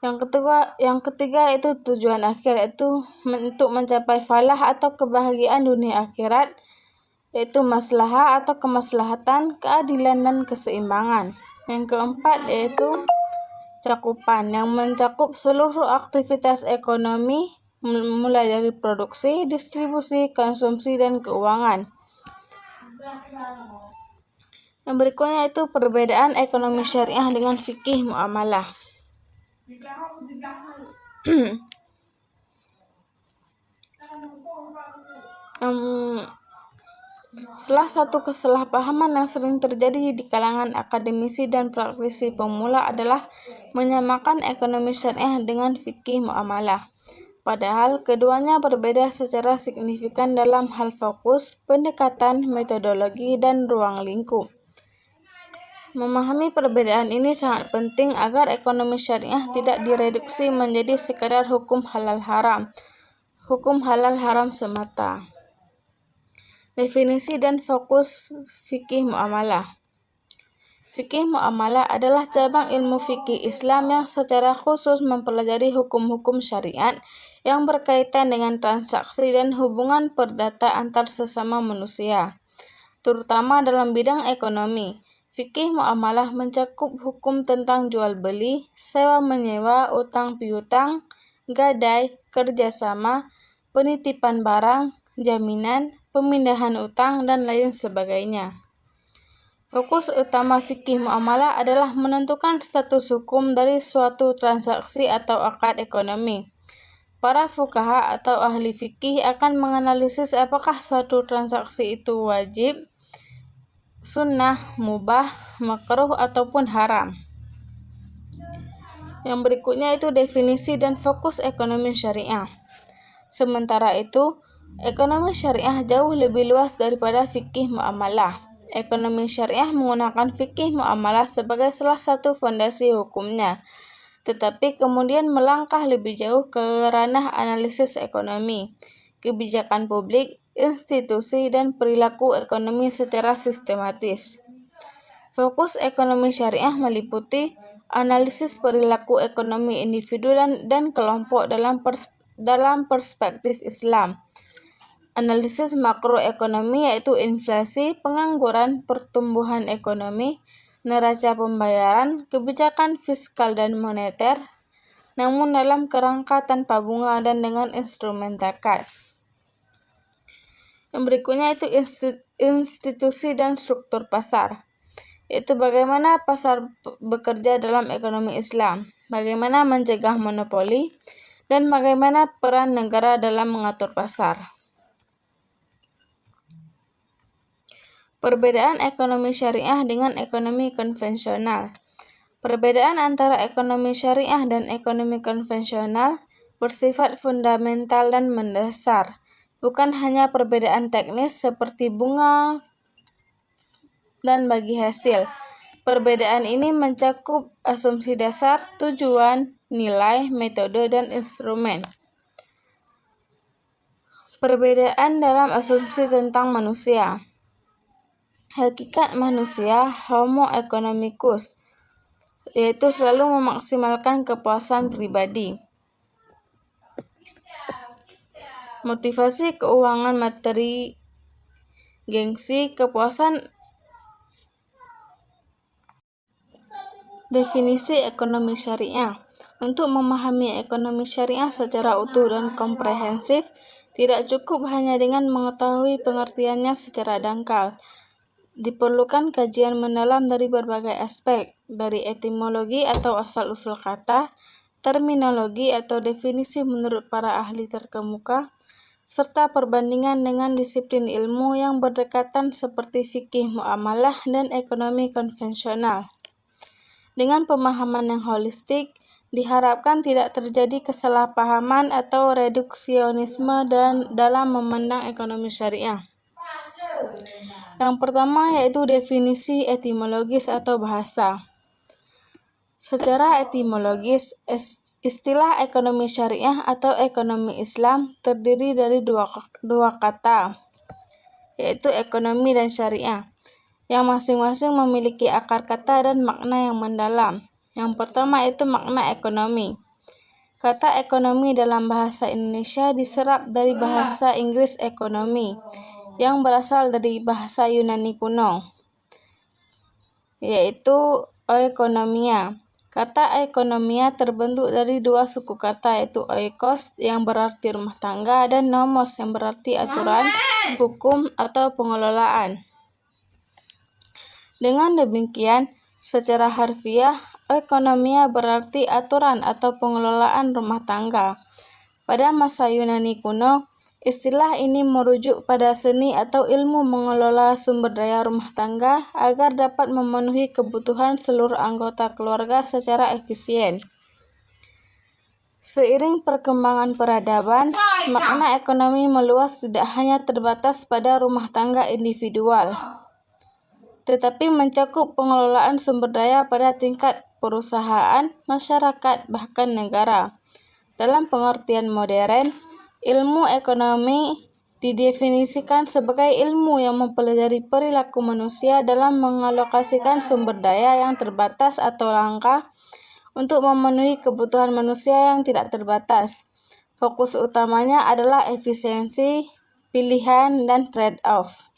Yang ketiga itu tujuan akhir, yaitu untuk mencapai falah atau kebahagiaan dunia akhirat, yaitu maslahah atau kemaslahatan, keadilan, dan keseimbangan. Yang keempat yaitu cakupan, yang mencakup seluruh aktivitas ekonomi mulai dari produksi, distribusi, konsumsi, dan keuangan. Yang berikutnya itu perbedaan ekonomi syariah dengan fikih muamalah. Salah satu kesalahpahaman yang sering terjadi di kalangan akademisi dan praktisi pemula adalah menyamakan ekonomi syariah dengan fikih muamalah. Padahal keduanya berbeda secara signifikan dalam hal fokus, pendekatan, metodologi, dan ruang lingkup. Memahami perbedaan ini sangat penting agar ekonomi syariah tidak direduksi menjadi sekadar hukum halal haram semata. Definisi dan fokus fikih muamalah. Fikih muamalah adalah cabang ilmu fikih Islam yang secara khusus mempelajari hukum-hukum syariat yang berkaitan dengan transaksi dan hubungan perdata antar sesama manusia, terutama dalam bidang ekonomi. Fikih muamalah mencakup hukum tentang jual beli, sewa menyewa, utang piutang, gadai, kerjasama, penitipan barang, jaminan, pemindahan utang, dan lain sebagainya. Fokus utama fikih muamalah adalah menentukan status hukum dari suatu transaksi atau akad ekonomi. Para fuqaha atau ahli fikih akan menganalisis apakah suatu transaksi itu wajib, sunnah, mubah, makruh, ataupun haram. Yang berikutnya itu definisi dan fokus ekonomi syariah. Sementara itu, ekonomi syariah jauh lebih luas daripada fikih muamalah. Ekonomi syariah menggunakan fikih muamalah sebagai salah satu fondasi hukumnya, tetapi kemudian melangkah lebih jauh ke ranah analisis ekonomi, kebijakan publik, institusi, dan perilaku ekonomi secara sistematis. Fokus ekonomi syariah meliputi analisis perilaku ekonomi individu dan kelompok dalam perspektif Islam. Analisis makroekonomi yaitu inflasi, pengangguran, pertumbuhan ekonomi, neraca pembayaran, kebijakan fiskal dan moneter, namun dalam kerangka tanpa bunga dan dengan instrumen zakat. Yang berikutnya itu institusi dan struktur pasar, yaitu bagaimana pasar bekerja dalam ekonomi Islam, bagaimana mencegah monopoli, dan bagaimana peran negara dalam mengatur pasar. Perbedaan ekonomi syariah dengan ekonomi konvensional. Perbedaan antara ekonomi syariah dan ekonomi konvensional bersifat fundamental dan mendasar, bukan hanya perbedaan teknis seperti bunga dan bagi hasil. Perbedaan ini mencakup asumsi dasar, tujuan, nilai, metode, dan instrumen. Perbedaan dalam asumsi tentang manusia. Hakikat manusia, Homo economicus, yaitu selalu memaksimalkan kepuasan pribadi. Motivasi keuangan materi, gengsi, kepuasan. Definisi ekonomi syariah. Untuk memahami ekonomi syariah secara utuh dan komprehensif, tidak cukup hanya dengan mengetahui pengertiannya secara dangkal. Diperlukan kajian mendalam dari berbagai aspek, dari etimologi atau asal-usul kata, terminologi atau definisi menurut para ahli terkemuka, serta perbandingan dengan disiplin ilmu yang berdekatan seperti fikih muamalah dan ekonomi konvensional. Dengan pemahaman yang holistik, diharapkan tidak terjadi kesalahpahaman atau reduksionisme dalam memandang ekonomi syariah. Yang pertama yaitu definisi etimologis atau bahasa. Secara etimologis, istilah ekonomi syariah atau ekonomi Islam terdiri dari dua kata, yaitu ekonomi dan syariah, yang masing-masing memiliki akar kata dan makna yang mendalam. Yang pertama itu makna ekonomi. Kata ekonomi dalam bahasa Indonesia diserap dari bahasa Inggris ekonomi, yang berasal dari bahasa Yunani kuno, yaitu oikonomia. Kata ekonomia terbentuk dari dua suku kata, yaitu oikos yang berarti rumah tangga dan nomos yang berarti aturan, hukum, atau pengelolaan. Dengan demikian, secara harfiah, oikonomia berarti aturan atau pengelolaan rumah tangga. Pada masa Yunani kuno, istilah ini merujuk pada seni atau ilmu mengelola sumber daya rumah tangga agar dapat memenuhi kebutuhan seluruh anggota keluarga secara efisien. Seiring perkembangan peradaban, makna ekonomi meluas tidak hanya terbatas pada rumah tangga individual, tetapi mencakup pengelolaan sumber daya pada tingkat perusahaan, masyarakat, bahkan negara. Dalam pengertian modern, ilmu ekonomi didefinisikan sebagai ilmu yang mempelajari perilaku manusia dalam mengalokasikan sumber daya yang terbatas atau langka untuk memenuhi kebutuhan manusia yang tidak terbatas. Fokus utamanya adalah efisiensi, pilihan, dan trade-off.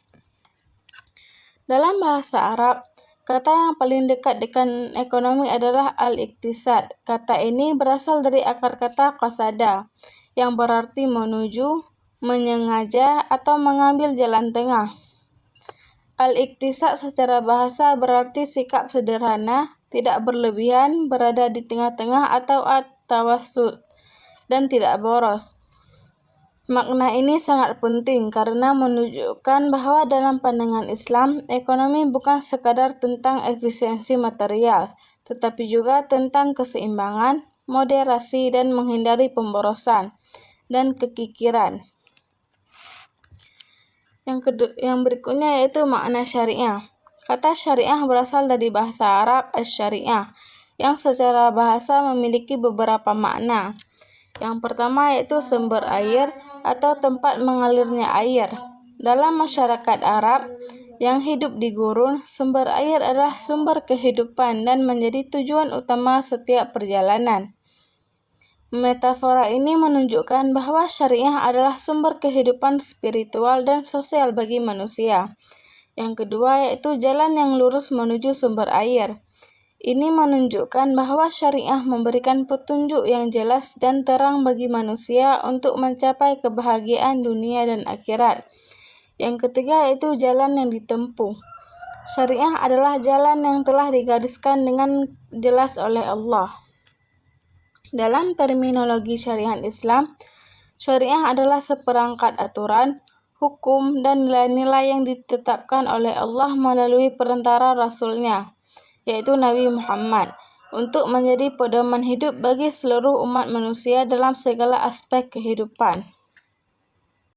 Dalam bahasa Arab, kata yang paling dekat dengan ekonomi adalah al-iqtisad. Kata ini berasal dari akar kata qasada, yang berarti menuju, menyengaja, atau mengambil jalan tengah. Al-iktisad secara bahasa berarti sikap sederhana, tidak berlebihan, berada di tengah-tengah atau at-tawassut, dan tidak boros. Makna ini sangat penting karena menunjukkan bahwa dalam pandangan Islam, ekonomi bukan sekadar tentang efisiensi material, tetapi juga tentang keseimbangan, moderasi, dan menghindari pemborosan dan kekikiran. Yang berikutnya yaitu makna syariah. Kata syariah berasal dari bahasa Arab asy-syariah, yang secara bahasa memiliki beberapa makna. Yang pertama yaitu sumber air atau tempat mengalirnya air. Dalam masyarakat Arab yang hidup di gurun, sumber air adalah sumber kehidupan dan menjadi tujuan utama setiap perjalanan. Metafora ini menunjukkan bahwa syariah adalah sumber kehidupan spiritual dan sosial bagi manusia. Yang kedua yaitu jalan yang lurus menuju sumber air. Ini menunjukkan bahwa syariah memberikan petunjuk yang jelas dan terang bagi manusia untuk mencapai kebahagiaan dunia dan akhirat. Yang ketiga yaitu jalan yang ditempuh. Syariah adalah jalan yang telah digariskan dengan jelas oleh Allah. Dalam terminologi syariat Islam, syariah adalah seperangkat aturan, hukum, dan nilai-nilai yang ditetapkan oleh Allah melalui perantara Rasul-Nya, yaitu Nabi Muhammad, untuk menjadi pedoman hidup bagi seluruh umat manusia dalam segala aspek kehidupan.